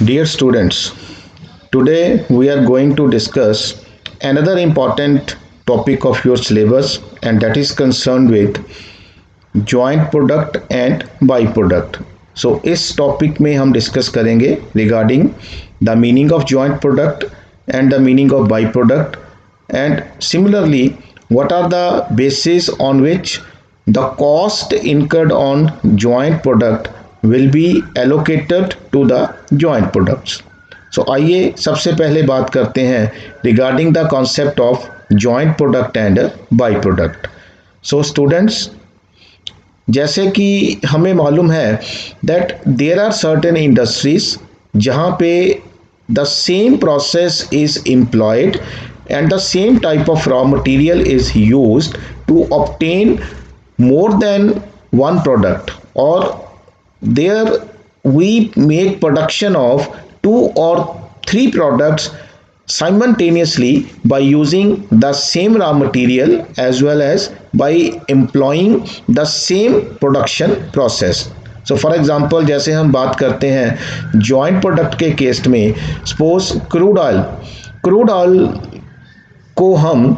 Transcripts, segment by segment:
Dear students, today we are going to discuss another important topic of your syllabus, and that is concerned with joint product and byproduct. So इस topic में हम discuss करेंगे regarding the meaning of joint product and the meaning of by product, and similarly what are the basis on which the cost incurred on joint product will be allocated to the joint products. So आइए सबसे पहले बात करते हैं regarding the concept of joint product and by product. So students, जैसे कि हमें मालूम है that there are certain industries जहाँ पे the same process is employed and the same type of raw material is used to obtain more than one product, or there we make production of two or three products simultaneously by using the same raw material as well as by employing the same production process. So for example जैसे हम बात करते हैं joint product के case में, suppose crude oil को हम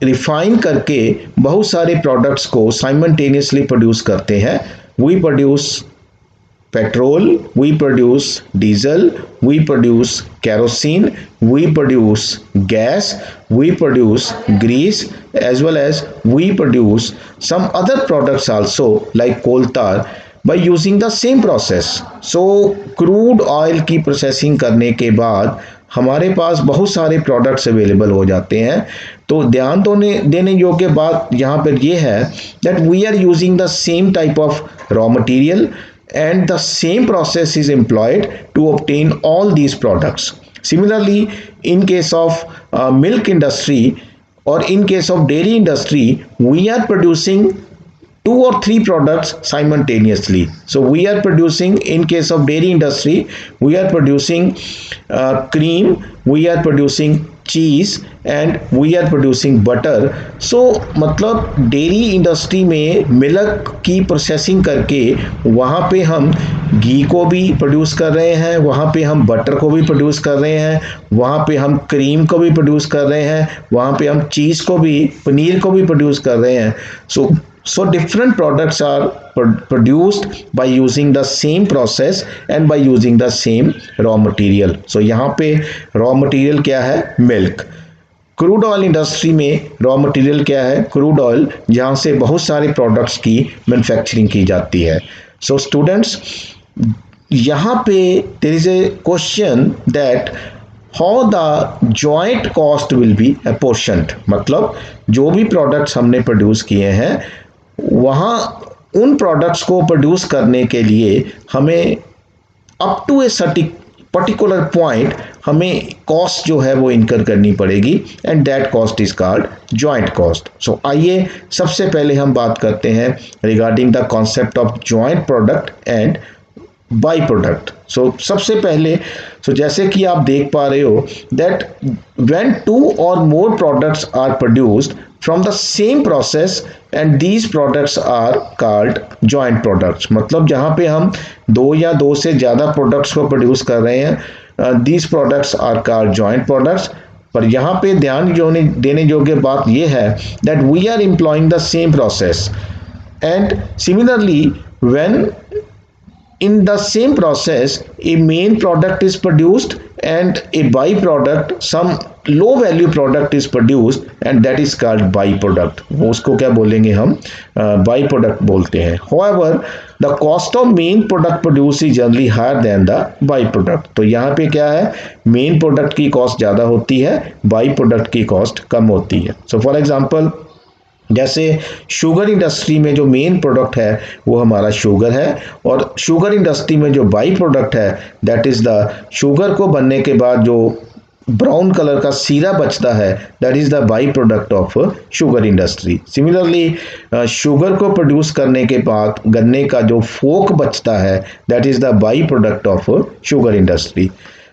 refine करके बहुत सारे प्रोडक्ट्स को साइमल्टेनियसली प्रोड्यूस करते हैं. We produce petrol, we produce diesel, we produce kerosene, we produce gas, we produce grease, as well as we produce some other products also like coal tar by using the same process. So crude oil की processing करने के बाद हमारे पास बहुत सारे products available हो जाते हैं. तो ध्यान देने योग्य बात यहाँ पर ये है that we are using the same type of raw material and the same process is employed to obtain all these products. Similarly, in case of milk industry or in case of dairy industry, we are producing two or three products simultaneously. So we are producing, in case of dairy industry, we are producing cream, we are producing cheese and we are producing butter. So मतलब dairy industry में milk की processing करके वहाँ पे हम घी को भी produce कर रहे हैं, वहाँ पे हम बटर को भी प्रोड्यूस कर रहे हैं, वहाँ पे हम क्रीम को भी प्रोड्यूस कर रहे हैं, वहाँ पे हम चीज़ को भी, पनीर को भी प्रोड्यूस कर रहे हैं. So different products are produced by using the same process and by using the same raw material. So यहाँ पे raw material क्या है? मिल्क. क्रूड ऑयल इंडस्ट्री में रॉ मटेरियल क्या है? क्रूड ऑयल, जहाँ से बहुत सारे प्रोडक्ट्स की मैन्युफैक्चरिंग की जाती है. सो स्टूडेंट्स, यहाँ पे there is a question that how the joint cost will be apportioned. मतलब जो भी प्रोडक्ट्स हमने प्रोड्यूस किए हैं वहाँ उन प्रोडक्ट्स को प्रोड्यूस करने के लिए हमें up to a particular point हमें कॉस्ट जो है वो इनकर करनी पड़ेगी, and that cost is called joint cost. So आइए सबसे पहले हम बात करते हैं regarding the concept of joint product and by product. So सबसे पहले जैसे कि आप देख पा रहे हो that when two or more products are produced from the same process and these products are called joint products. मतलब जहाँ पे हम दो या दो से ज़्यादा प्रोडक्ट्स को प्रोड्यूस कर रहे हैं, these products are called joint products. पर यहाँ पे ध्यान देने योग्य बात ये है that we are employing the same process, and similarly when in the same process a main product is produced and a byproduct, some low value product is produced, and that is called byproduct. वो उसको क्या बोलेंगे हम? byproduct बोलते हैं. However, the cost of main product produced is generally higher than the byproduct. तो यहाँ पे क्या है? main product की cost ज़्यादा होती है, byproduct की cost कम होती है. So for example, जैसे शुगर इंडस्ट्री में जो मेन प्रोडक्ट है वो हमारा शुगर है, और शुगर इंडस्ट्री में जो बाई प्रोडक्ट है दैट इज़ द शुगर को बनने के बाद जो ब्राउन कलर का सीरा बचता है that is the by product of sugar industry. Similarly sugar को प्रोड्यूस करने के बाद गन्ने का जो फोक बचता है that is the by product of sugar industry.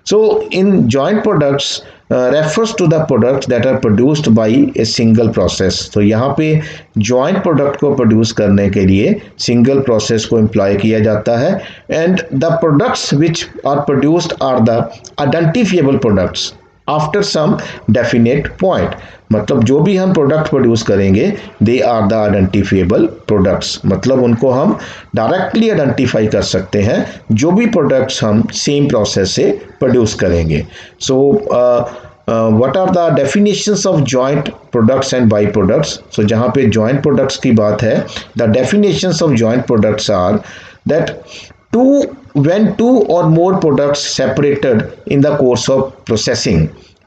So in joint products, refers to the products that are produced by a single process. तो यहाँ पे जॉइंट प्रोडक्ट को प्रोड्यूस करने के लिए सिंगल प्रोसेस को एम्प्लॉय किया जाता है। And the products which are produced are the identifiable products after some definite point. मतलब जो भी हम प्रोडक्ट प्रोड्यूस करेंगे they are the identifiable products, मतलब उनको हम डायरेक्टली आइडेंटिफाई कर सकते हैं जो भी प्रोडक्ट्स हम सेम प्रोसेस से प्रोड्यूस करेंगे। So what are the definitions of joint products and by products. So जहाँ पे जॉइंट प्रोडक्ट्स की बात है, the definitions of joint products are that when two or more products separated in the course of processing,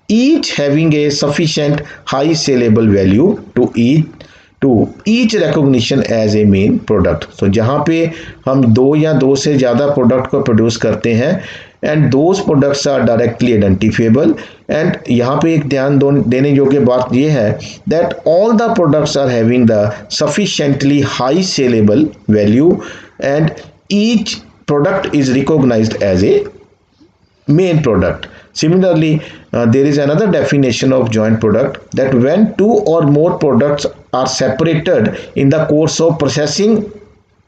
each having a sufficient high saleable value to each recognition as a main product। तो जहाँ पे हम दो या दो से ज़्यादा product को प्रोड्यूस करते हैं and those products are directly identifiable. And यहाँ पे एक ध्यान देने योग्य बात ये है that all the products are having the sufficiently high saleable value and each product is recognized as a main product. Similarly, there is another definition of joint product that when two or more products are separated in the course of processing,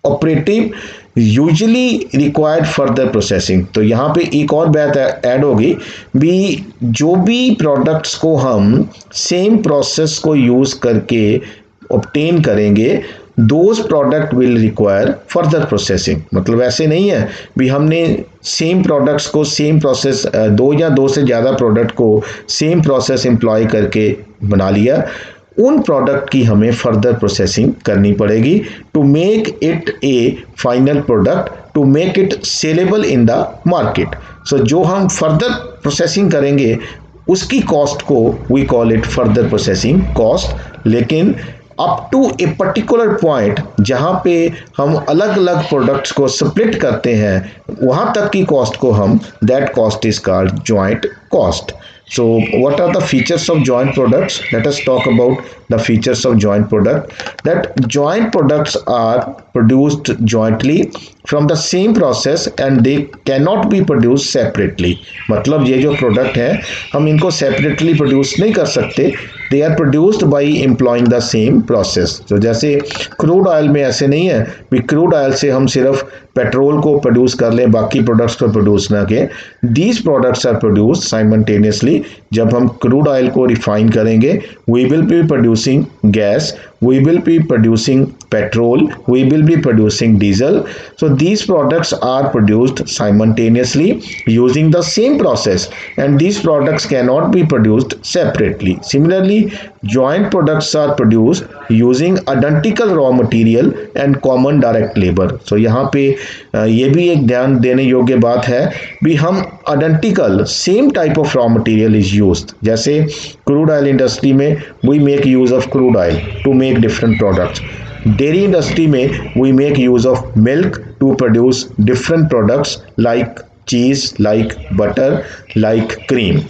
operative usually required further processing। तो यहाँ पे एक और बात add होगी भी, जो भी प्रोडक्ट्स को हम सेम प्रोसेस को यूज करके ऑब्टेन करेंगे those product will require further processing. मतलब ऐसे नहीं है भी हमने सेम प्रोडक्ट्स को सेम प्रोसेस दो या दो से ज़्यादा प्रोडक्ट को सेम प्रोसेस एम्प्लॉय करके बना लिया, उन प्रोडक्ट की हमें फर्दर प्रोसेसिंग करनी पड़ेगी to make it a final product, to make it saleable in the market. So जो हम फर्दर प्रोसेसिंग करेंगे उसकी कॉस्ट को we call it further processing cost. लेकिन up to a particular point जहाँ पे हम अलग अलग प्रोडक्ट्स को स्प्लिट करते हैं वहाँ तक की कॉस्ट को हम that cost is called joint cost. So what are the features of joint products? Let us talk about the features of joint product. That joint products are produced jointly from the same process and they cannot be produced separately। मतलब ये जो product है हम इनको separately produce नहीं कर सकते, they are produced by employing the same process. तो जैसे क्रूड ऑयल में ऐसे नहीं है कि क्रूड ऑयल से हम सिर्फ पेट्रोल को प्रोड्यूस कर लें बाकी प्रोडक्ट्स को प्रोड्यूस ना करें। These products are produced simultaneously. जब हम क्रूड ऑयल को रिफाइन करेंगे we will be producing gas, we will be producing petrol, we will be producing diesel। So these products are produced simultaneously using the same process and these products cannot be produced separately। Similarly, joint products are produced using identical raw material and common direct labor। So यहाँ पे ये भी एक ध्यान देने योग्य बात है भी हम identical same type of raw material is used। जैसे क्रूड ऑयल इंडस्ट्री में we make use of crude oil to make different products। Dairy industry में we make use of milk to produce different products like cheese, like butter, like cream।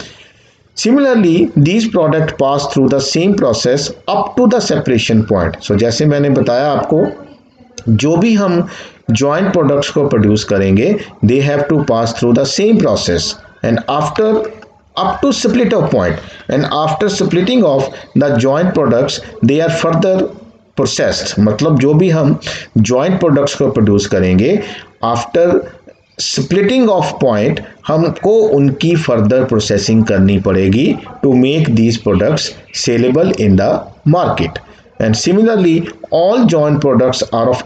Similarly, these products pass through the same process up to the separation point। So जैसे मैंने बताया आपको जो भी हम joint products को produce करेंगे they have to pass through the same process and after up to split off point and after splitting off the joint products they are further processed। मतलब जो भी हम joint products को produce करेंगे after splitting off point हमको उनकी further processing करनी पड़ेगी to make these products sellable in the market। And similarly all joint products are of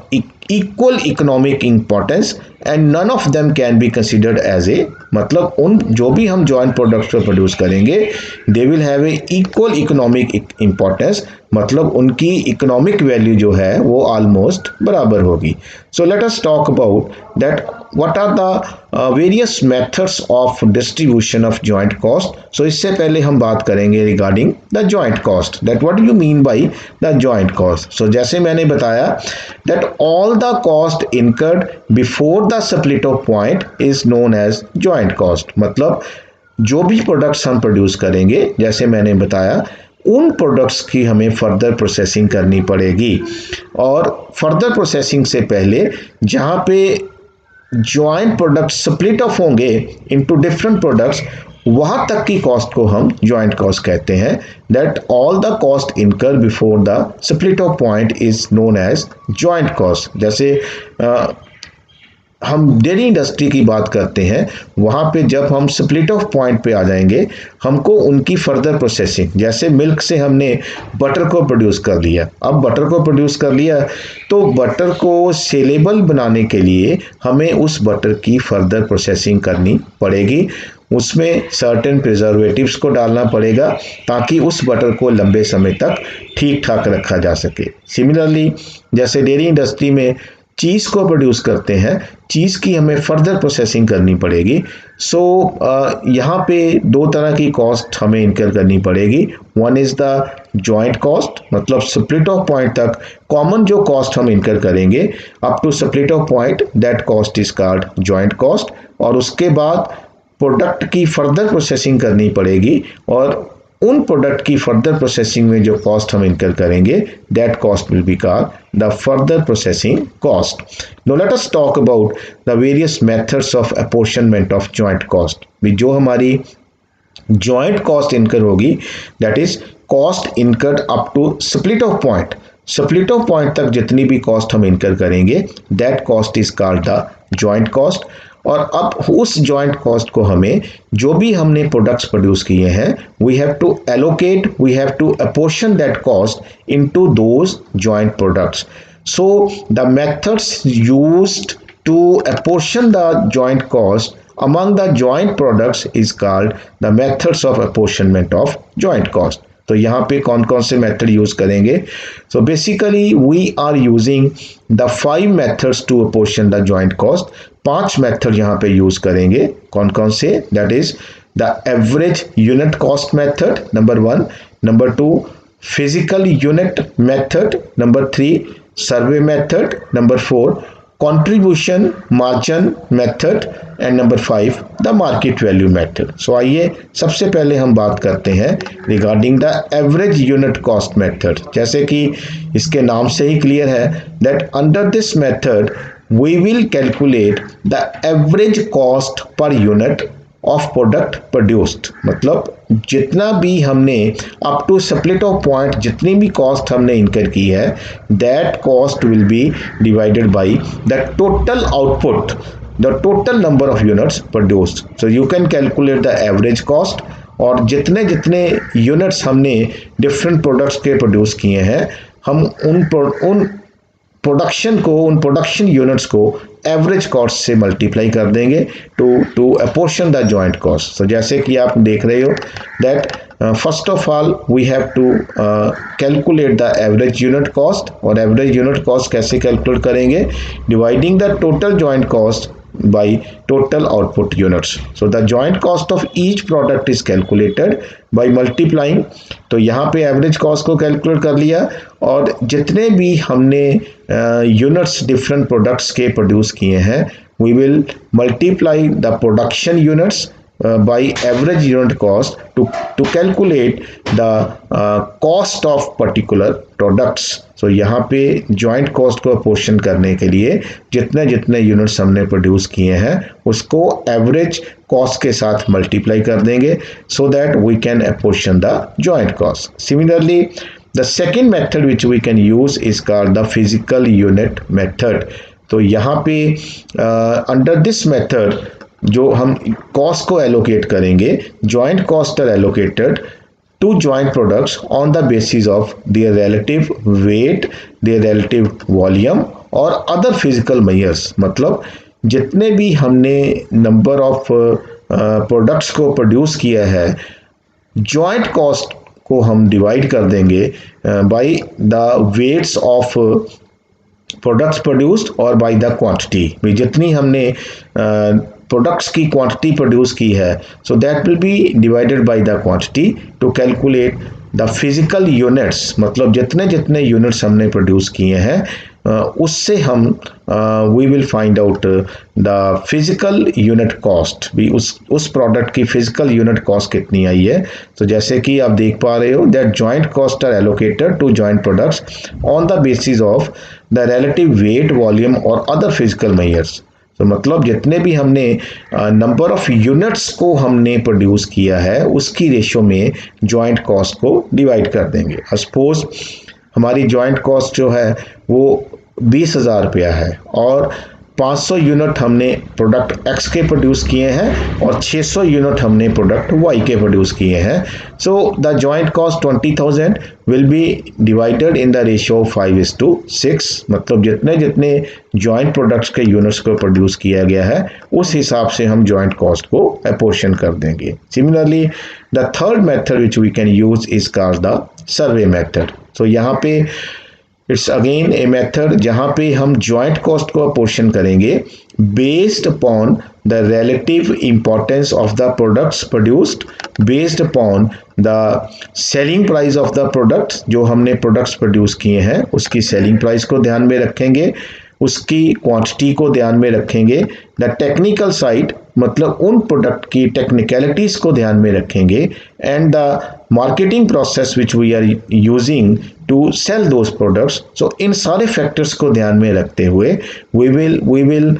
equal economic importance and none of them can be considered as a, मतलब उन जो भी हम joint products को produce करेंगे they will have a equal economic importance, मतलब उनकी economic value जो है वो almost बराबर होगी। So let us talk about that what are the various methods of distribution of joint cost। So इससे पहले हम बात करेंगे regarding the joint cost, that what do you mean by the joint cost। So जैसे मैंने बताया that all the cost incurred before the split off point is known as joint cost। मतलब जो भी प्रोडक्ट्स हम प्रोड्यूस करेंगे जैसे मैंने बताया उन प्रोडक्ट्स की हमें फर्दर प्रोसेसिंग करनी पड़ेगी और फर्दर प्रोसेसिंग से पहले जहाँ पे जॉइंट प्रोडक्ट स्प्लिट ऑफ होंगे इनटू डिफरेंट प्रोडक्ट्स वहां तक की कॉस्ट को हम जॉइंट कॉस्ट कहते हैं। That all the cost incur before the split off point is known as joint cost. जैसे हम डेयरी इंडस्ट्री की बात करते हैं, वहाँ पे जब हम स्प्लिट ऑफ पॉइंट पे आ जाएंगे, हमको उनकी फर्दर प्रोसेसिंग, जैसे मिल्क से हमने बटर को प्रोड्यूस कर लिया, अब बटर को प्रोड्यूस कर लिया तो बटर को सेलेबल बनाने के लिए हमें उस बटर की फर्दर प्रोसेसिंग करनी पड़ेगी, उसमें सर्टेन प्रिजर्वेटिव्स को डालना पड़ेगा ताकि उस बटर को लंबे समय तक ठीक ठाक रखा जा सके। सिमिलरली जैसे डेयरी इंडस्ट्री में चीज़ को प्रोड्यूस करते हैं, चीज़ की हमें फर्दर प्रोसेसिंग करनी पड़ेगी। सो यहाँ पे दो तरह की कॉस्ट हमें इनकर करनी पड़ेगी। One is the joint cost, मतलब स्प्लिट ऑफ पॉइंट तक कॉमन जो कॉस्ट हम इनकर करेंगे up to split off point, that cost is called joint cost. और उसके बाद प्रोडक्ट की फर्दर प्रोसेसिंग करनी पड़ेगी और उन प्रोडक्ट की फर्दर प्रोसेसिंग में जो कॉस्ट हम इनकर करेंगे, that cost will be called the further processing cost. Now let us talk about the various methods of apportionment of joint cost. जो हमारी जॉइंट कॉस्ट इनकर होगी, that is cost incurred up to split off point. Split off point तक जितनी भी cost हम incur करेंगे, that cost is called the joint cost. और अब उस जॉइंट कॉस्ट को हमें, जो भी हमने प्रोडक्ट्स प्रोड्यूस किए हैं, we have to allocate, we have to apportion that cost into those joint products. So the methods used to apportion the joint cost among the joint products is called the methods of apportionment of joint cost. तो यहाँ पे कौन कौन से method use करेंगे? So basically we are using the 5 methods to apportion the joint cost. 5 method यहाँ पे use करेंगे। कौन कौन से? That is the average unit cost method, number 1। Number 2 physical unit method, number 3 survey method, number 4 contribution margin method and number 5 the market value method. So आइए सबसे पहले हम बात करते हैं regarding the average unit cost method। जैसे कि इसके नाम से ही क्लियर है that under this method we will calculate the average cost per unit of product produced. मतलब जितना भी हमने up to split off point जितनी भी कॉस्ट हमने इनकर की है, that cost will be divided by the total output, the total number of units produced. So you can calculate the average cost, और जितने जितने यूनिट्स हमने डिफरेंट प्रोडक्ट्स के प्रोड्यूस किए हैं, हम उन प्रोडक्शन को, उन प्रोडक्शन यूनिट्स को एवरेज कॉस्ट से मल्टीप्लाई कर देंगे to apportion the joint cost. तो जैसे कि आप देख रहे हो that first of all we have to calculate the average unit cost. और एवरेज यूनिट कॉस्ट कैसे कैलकुलेट करेंगे? Dividing the total joint cost by total output units. So the joint cost of each product is calculated by multiplying। तो यहाँ पे average cost को calculate कर लिया, और जितने भी हमने यूनिट्स डिफरेंट प्रोडक्ट्स के प्रोड्यूस किए हैं, we will multiply the production units by average unit cost to calculate the cost of particular products। so यहाँ पे joint cost को अपोर्शन करने के लिए जितने जितने यूनिट्स हमने प्रोड्यूस किए हैं उसको एवरेज कॉस्ट के साथ मल्टीप्लाई कर देंगे, so that we can apportion the joint cost। Similarly the second method which we can use is called the physical unit method। तो यहाँ पे under this method जो हम कॉस्ट को एलोकेट करेंगे, joint cost are allocated to joint products on the basis of their relative weight, their relative volume और other physical measures. मतलब जितने भी हमने नंबर ऑफ प्रोडक्ट्स को प्रोड्यूस किया है, जॉइंट कॉस्ट को हम डिवाइड कर देंगे by the weights of products produced और बाय द क्वांटिटी। जितनी हमने प्रोडक्ट्स की क्वांटिटी प्रोड्यूस की है, so that will be divided by the quantity to calculate the physical units. मतलब जितने जितने यूनिट्स हमने प्रोड्यूस किए हैं, उससे हम we will find out the physical unit cost, भी उस प्रोडक्ट की फिजिकल यूनिट कॉस्ट कितनी आई है। तो जैसे कि आप देख पा रहे हो that joint cost are allocated to joint products on the basis of the relative weight, volume और अदर फिजिकल मेजर्स। तो मतलब जितने भी हमने नंबर ऑफ यूनिट्स को हमने प्रोड्यूस किया है उसकी रेशो में जॉइंट कॉस्ट को डिवाइड कर देंगे। सपोज हमारी जॉइंट कॉस्ट जो है वो 20,000 रुपया है और 500 यूनिट हमने प्रोडक्ट एक्स के प्रोड्यूस किए हैं और 600 यूनिट हमने प्रोडक्ट वाई के प्रोड्यूस किए हैं। So the joint cost 20,000 will be divided in the ratio 5:6, मतलब जितने जितने जॉइंट प्रोडक्ट्स के यूनिट्स को प्रोड्यूस किया गया है उस हिसाब से हम जॉइंट कॉस्ट को अपोर्शन कर देंगे। Similarly the third method which we can use is called the survey method. So यहाँ पे इट्स अगेन ए मेथड जहाँ पे हम जॉइंट कॉस्ट को अपोर्शन करेंगे based upon the relative importance of the products produced, based upon the selling price of the products, जो हमने products produce किए हैं उसकी सेलिंग प्राइस को ध्यान में रखेंगे, उसकी क्वांटिटी को ध्यान में रखेंगे, द टेक्निकल साइड मतलब उन प्रोडक्ट की टेक्निकलिटीज को ध्यान में रखेंगे, and the marketing process which we are using to sell those products. So इन सारे फैक्टर्स को ध्यान में रखते हुए we will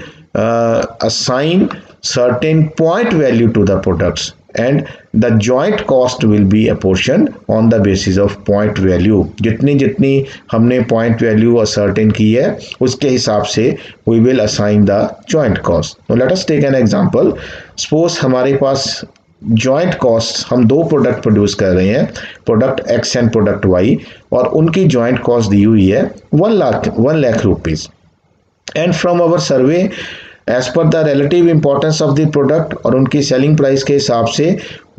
assign certain point value to the products and the joint cost will be apportioned on the basis of point value। जितनी जितनी हमने point value ascertain की है उसके हिसाब से we will assign the joint cost। Now let us take an example। Suppose हमारे पास joint cost, हम दो प्रोडक्ट प्रोड्यूस कर रहे हैं, product X and product Y, और उनकी जॉइंट कॉस्ट दी हुई है 1 lakh rupees. And from our survey as per the relative importance of the product और उनकी सेलिंग प्राइस के हिसाब से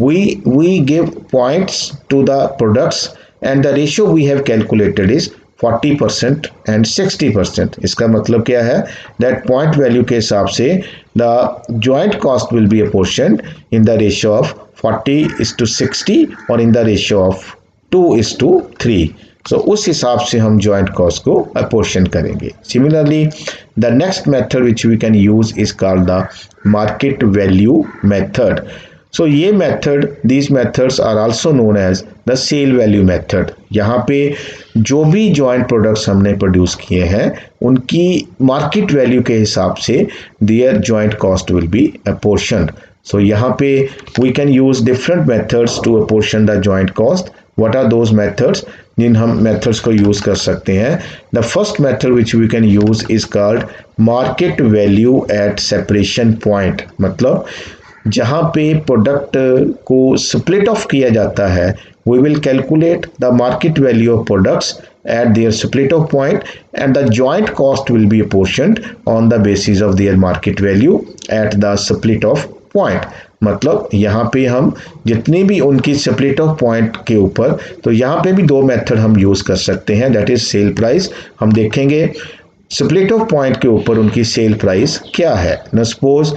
we give points to the products and the ratio we have calculated is 40% and 60%। इसका मतलब क्या है, दैट पॉइंट वैल्यू के हिसाब से the joint cost will be apportioned in the ratio of 40:60 और in the ratio of 2:3। So उस हिसाब से हम जॉइंट कॉस्ट को अपोर्शन करेंगे। Similarly the next method which we can use is called the market value method. So ये method, these methods are also known as the sale value method. यहाँ पे जो भी जॉइंट प्रोडक्ट्स हमने produce किए हैं उनकी मार्केट वैल्यू के हिसाब से their joint cost will be apportioned. So यहाँ पे we can use different methods to apportion the joint cost. What are those methods जिन हम मेथड्स को यूज कर सकते हैं? The first method which we can use is called market value at separation point. मतलब जहाँ पे प्रोडक्ट को स्प्लिट ऑफ किया जाता है we will calculate the market value of products at their split off point and the joint cost will be apportioned on the basis of their market value at the split off point। मतलब यहाँ पे हम जितनी भी उनकी split off point के ऊपर, तो यहाँ पे भी दो मेथड हम यूज कर सकते हैं, दैट इज सेल प्राइस। हम देखेंगे स्प्लिट ऑफ पॉइंट के ऊपर उनकी सेल प्राइस क्या है। न सपोज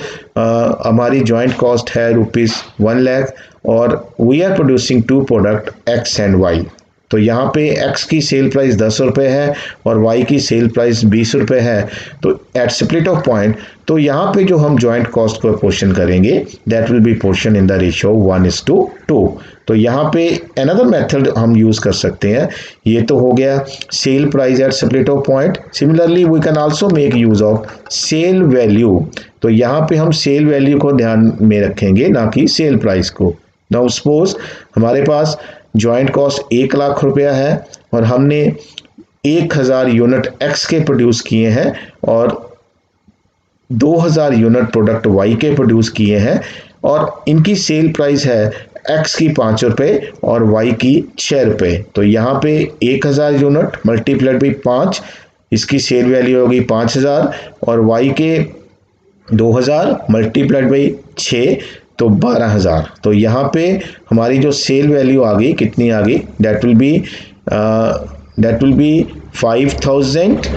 हमारी जॉइंट कॉस्ट है ₹1 लाख और we are producing two product X and Y. तो यहाँ पे एक्स की सेल प्राइस 10 रुपये है और वाई की सेल प्राइस 20 रुपये है। तो एट स्प्लिट ऑफ पॉइंट, तो यहाँ पे जो हम जॉइंट कॉस्ट को पोर्शन करेंगे that will B portion in the ratio 1:2। तो यहाँ पे अनदर मेथड हम यूज कर सकते हैं। ये तो हो गया sale price at split off point. Similarly we can also make use of sale value. तो यहाँ पे हम सेल वैल्यू को ध्यान में रखेंगे, ना कि सेल प्राइस को। नाउ सपोज हमारे पास जॉइंट कॉस्ट 1 लाख रुपया है और हमने 1000 यूनिट एक्स के प्रोड्यूस किए हैं और 2000 यूनिट प्रोडक्ट वाई के प्रोड्यूस किए हैं और इनकी सेल प्राइस है एक्स की 5 रुपये और वाई की 6 रुपये। तो यहाँ पे 1000 यूनिट मल्टीप्लाइड बाई 5, इसकी सेल वैल्यू होगी 5000 और वाई के 2000 मल्टीप्लाइड बाई 6 तो 12000। तो यहाँ पे हमारी जो सेल वैल्यू आ गई, कितनी आ गई, दैट विल बी 5000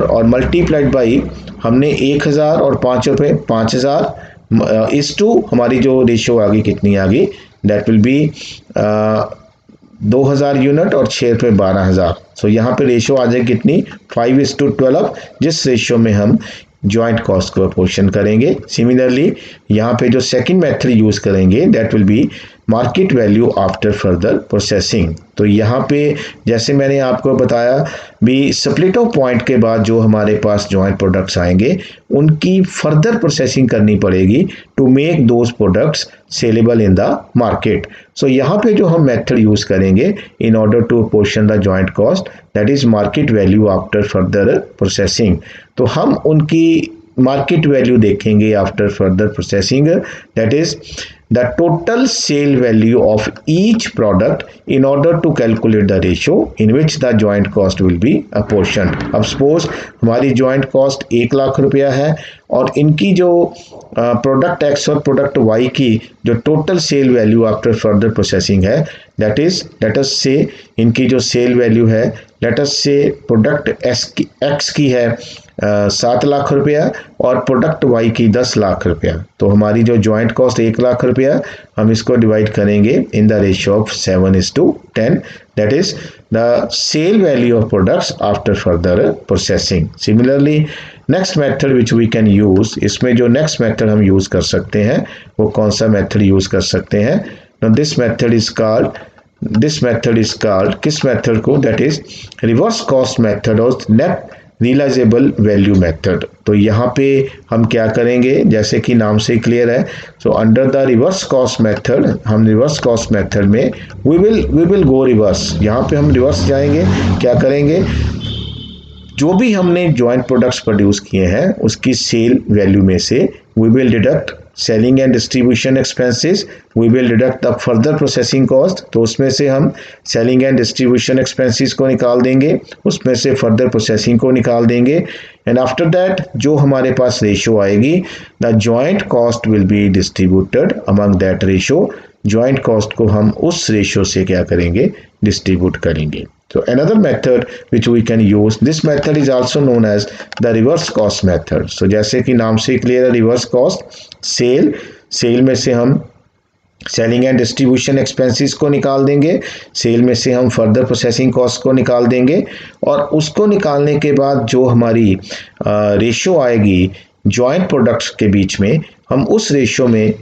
और मल्टीप्लाइड बाई हमने 1000 और 5 रुपये 5000 इस टू हमारी जो रेशियो आ गई, कितनी आ गई, दैट विल बी 2000 यूनिट और 6 रुपये 12000। सो यहाँ पे रेशियो आ जाएगी कितनी, 5:12, जिस रेशियो में हम जॉइंट कॉस्ट को अपोर्शन करेंगे। सिमिलरली यहाँ पे जो सेकंड मेथड यूज करेंगे that will B market value after further processing. तो यहाँ पे जैसे मैंने आपको बताया भी स्प्लिट ऑफ पॉइंट के बाद जो हमारे पास जॉइंट प्रोडक्ट्स आएंगे उनकी फर्दर प्रोसेसिंग करनी पड़ेगी to make those products saleable in the market. So यहाँ पे जो हम मेथड यूज करेंगे in order to portion the joint cost that is market value after further processing. तो हम उनकी मार्केट वैल्यू देखेंगे after further processing, that is the total sale value of each product in order to calculate the ratio in which the joint cost will be apportioned। अब suppose हमारी joint cost 1,00,000 रुपया है और इनकी जो product x और product Y की जो total sale value after further processing है दैट इज लेट अस से इनकी जो सेल वैल्यू है लेट अस से प्रोडक्ट एक्स की है 7,00,000 रुपया और प्रोडक्ट वाई की 10,00,000 रुपया। तो हमारी जो जॉइंट कॉस्ट 1,00,000 रुपया हम इसको डिवाइड करेंगे in the ratio of 7:10 that is the sale value of products after further processing. Similarly next method which we can use, इसमें जो नेक्स्ट मेथड हम यूज कर सकते हैं वो कौन सा मेथड यूज कर सकते हैं? Now this method is called किस मेथड को? That is reverse cost method और नेट रियलाइजेबल वैल्यू मेथड। तो यहाँ पे हम क्या करेंगे, जैसे कि नाम से क्लियर है, so under the reverse cost method हम रिवर्स कॉस्ट मेथड में वी विल गो रिवर्स। यहाँ पे हम रिवर्स जाएंगे, क्या करेंगे, जो भी हमने जॉइंट प्रोडक्ट्स प्रोड्यूस किए हैं उसकी सेल वैल्यू में से we will deduct selling and distribution expenses, we will deduct the further processing cost. तो उसमें से हम सेलिंग एंड डिस्ट्रीब्यूशन एक्सपेंसेस को निकाल देंगे, उसमें से फर्दर प्रोसेसिंग को निकाल देंगे एंड आफ्टर दैट जो हमारे पास रेशो आएगी the joint cost will be distributed among that ratio. Joint cost को हम उस रेशो से क्या करेंगे, डिस्ट्रीब्यूट करेंगे। So another method which we can use, this method is also known as the reverse cost method। So जैसे कि नाम से क्लियर है, रिवर्स कॉस्ट सेल में से हम सेलिंग एंड डिस्ट्रीब्यूशन एक्सपेंसेस को निकाल देंगे, सेल में से हम फर्दर प्रोसेसिंग कॉस्ट को निकाल देंगे और उसको निकालने के बाद जो हमारी रेशो आएगी जॉइंट प्रोडक्ट्स के बीच में, हम उस रेशो में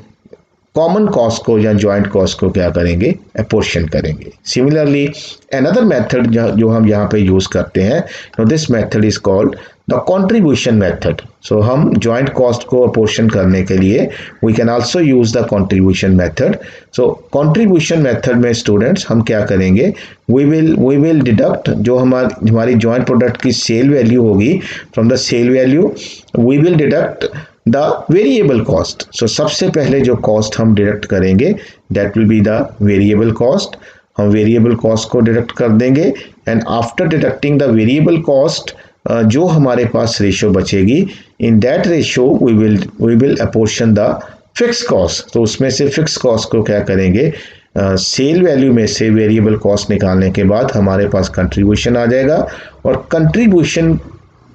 कॉमन कॉस्ट को या जॉइंट कॉस्ट को क्या करेंगे, अपोर्शन करेंगे। सिमिलरली अनदर मेथड जो हम यहाँ पे यूज करते हैं, this method is called the contribution method. So हम जॉइंट कॉस्ट को अपोर्शन करने के लिए we can also use the contribution method. So contribution method में स्टूडेंट्स हम क्या करेंगे, वी विल डिडक्ट जो हमारी जॉइंट प्रोडक्ट की सेल वैल्यू होगी, from the sale value we will deduct the variable cost. So सबसे पहले जो कॉस्ट हम डिडक्ट करेंगे that will be the variable cost. हम वेरिएबल कॉस्ट को डिडक्ट कर देंगे and after deducting the variable cost जो हमारे पास रेशो बचेगी, in that ratio we will apportion the fix cost. तो उसमें से फिक्स कॉस्ट को क्या करेंगे, सेल वैल्यू में से वेरिएबल कॉस्ट निकालने के बाद हमारे पास कंट्रीब्यूशन आ जाएगा और कंट्रीब्यूशन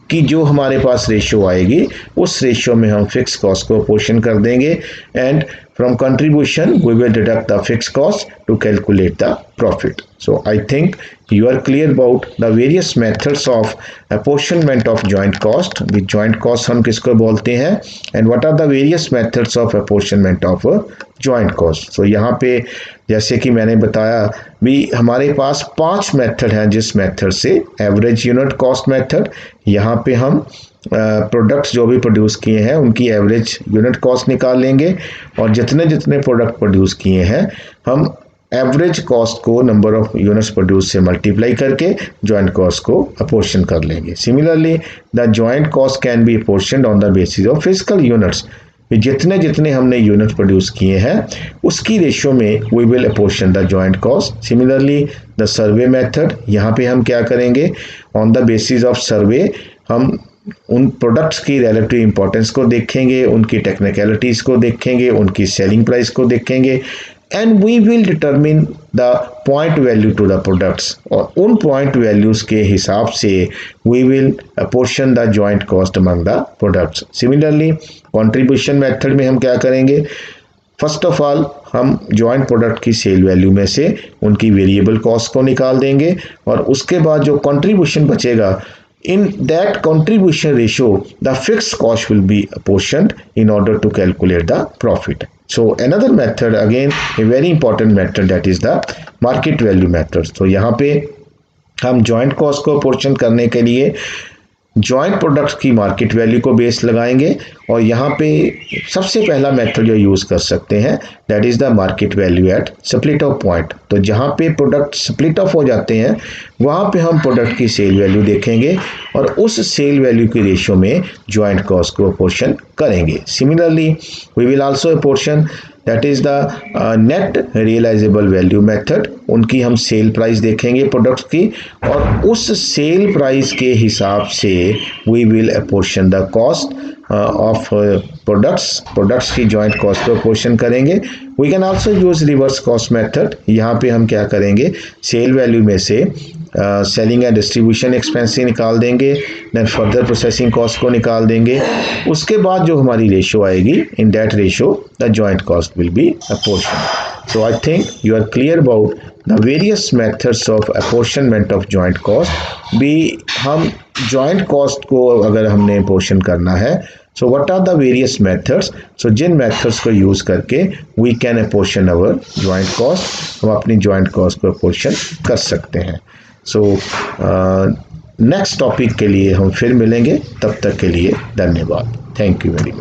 कि जो हमारे पास रेशियो आएगी उस रेशियो में हम फिक्स कॉस्ट को अपोर्शन कर देंगे and from contribution we will deduct the fix cost to calculate the profit. So I think you are clear about the various methods of apportionment of joint cost। the joint cost हम किसको बोलते हैं and what are the various methods of apportionment of joint cost। so यहाँ पे जैसे कि मैंने बताया भी हमारे पास 5 मेथड हैं, जिस मेथड से एवरेज यूनिट कॉस्ट मेथड, यहाँ पे हम प्रोडक्ट्स जो भी प्रोड्यूस किए हैं उनकी एवरेज यूनिट कॉस्ट निकाल लेंगे और जितने प्रोडक्ट प्रोड्यूस किए हैं हम एवरेज कॉस्ट को नंबर ऑफ यूनिट्स प्रोड्यूस से मल्टीप्लाई करके जॉइंट कॉस्ट को अपोर्शन कर लेंगे। Similarly the joint cost can be apportioned on the basis of physical units. जितने हमने यूनिट प्रोड्यूस किए हैं उसकी रेशियो में we will apportion the joint cost. Similarly the survey method, यहाँ पे हम क्या करेंगे, on the basis of survey हम उन प्रोडक्ट्स की रिलेटिव इंपॉर्टेंस को देखेंगे, उनकी टेक्निकलिटीज़ को देखेंगे, उनकी सेलिंग प्राइस को देखेंगे and we will determine the point value to the products और उन पॉइंट वैल्यूज़ के हिसाब से we will apportion the joint cost among the products. Similarly contribution method में हम क्या करेंगे, फर्स्ट ऑफ ऑल हम जॉइंट प्रोडक्ट की सेल वैल्यू में से उनकी वेरिएबल कॉस्ट को निकाल देंगे और उसके बाद जो कंट्रीब्यूशन बचेगा in that contribution ratio the fixed cost will be apportioned in order to calculate the profit. So another method, again a very important method, that is the market value method. तो यहाँ पे हम joint cost को apportion करने के लिए joint products की market value को बेस लगाएंगे और यहाँ पे सबसे पहला मेथड जो यूज़ कर सकते हैं that is the market value eight split off point. तो जहाँ पे प्रोडक्ट स्प्लिट ऑफ हो जाते हैं वहाँ पे हम प्रोडक्ट की सेल वैल्यू देखेंगे और उस सेल वैल्यू के रेशियो में जॉइंट कॉस्ट को अपोर्शन करेंगे। Similarly we will also apportion that is the net realisable value method. उनकी हम सेल प्राइस देखेंगे प्रोडक्ट्स की और उस सेल प्राइस के हिसाब से we will apportion the cost of products की जॉइंट कॉस्ट को अपोर्शन करेंगे। We can also use reverse cost method. यहाँ पे हम क्या करेंगे, सेल वैल्यू में से सेलिंग एंड डिस्ट्रीब्यूशन एक्सपेंस निकाल देंगे, देन फर्दर प्रोसेसिंग कॉस्ट को निकाल देंगे, उसके बाद जो हमारी रेशो आएगी in that ratio the joint cost will be apportion. So I think you are clear about the various methods of apportionment of joint cost. भी हम जॉइंट कॉस्ट को अगर हमने अपोर्शन करना है, so what are the various methods, so जिन methods को use करके we can apportion our joint cost, हम अपनी जॉइंट कॉस्ट को अपोर्शन कर सकते हैं। सो नेक्स्ट टॉपिक के लिए हम फिर मिलेंगे, तब तक के लिए धन्यवाद। Thank you very much.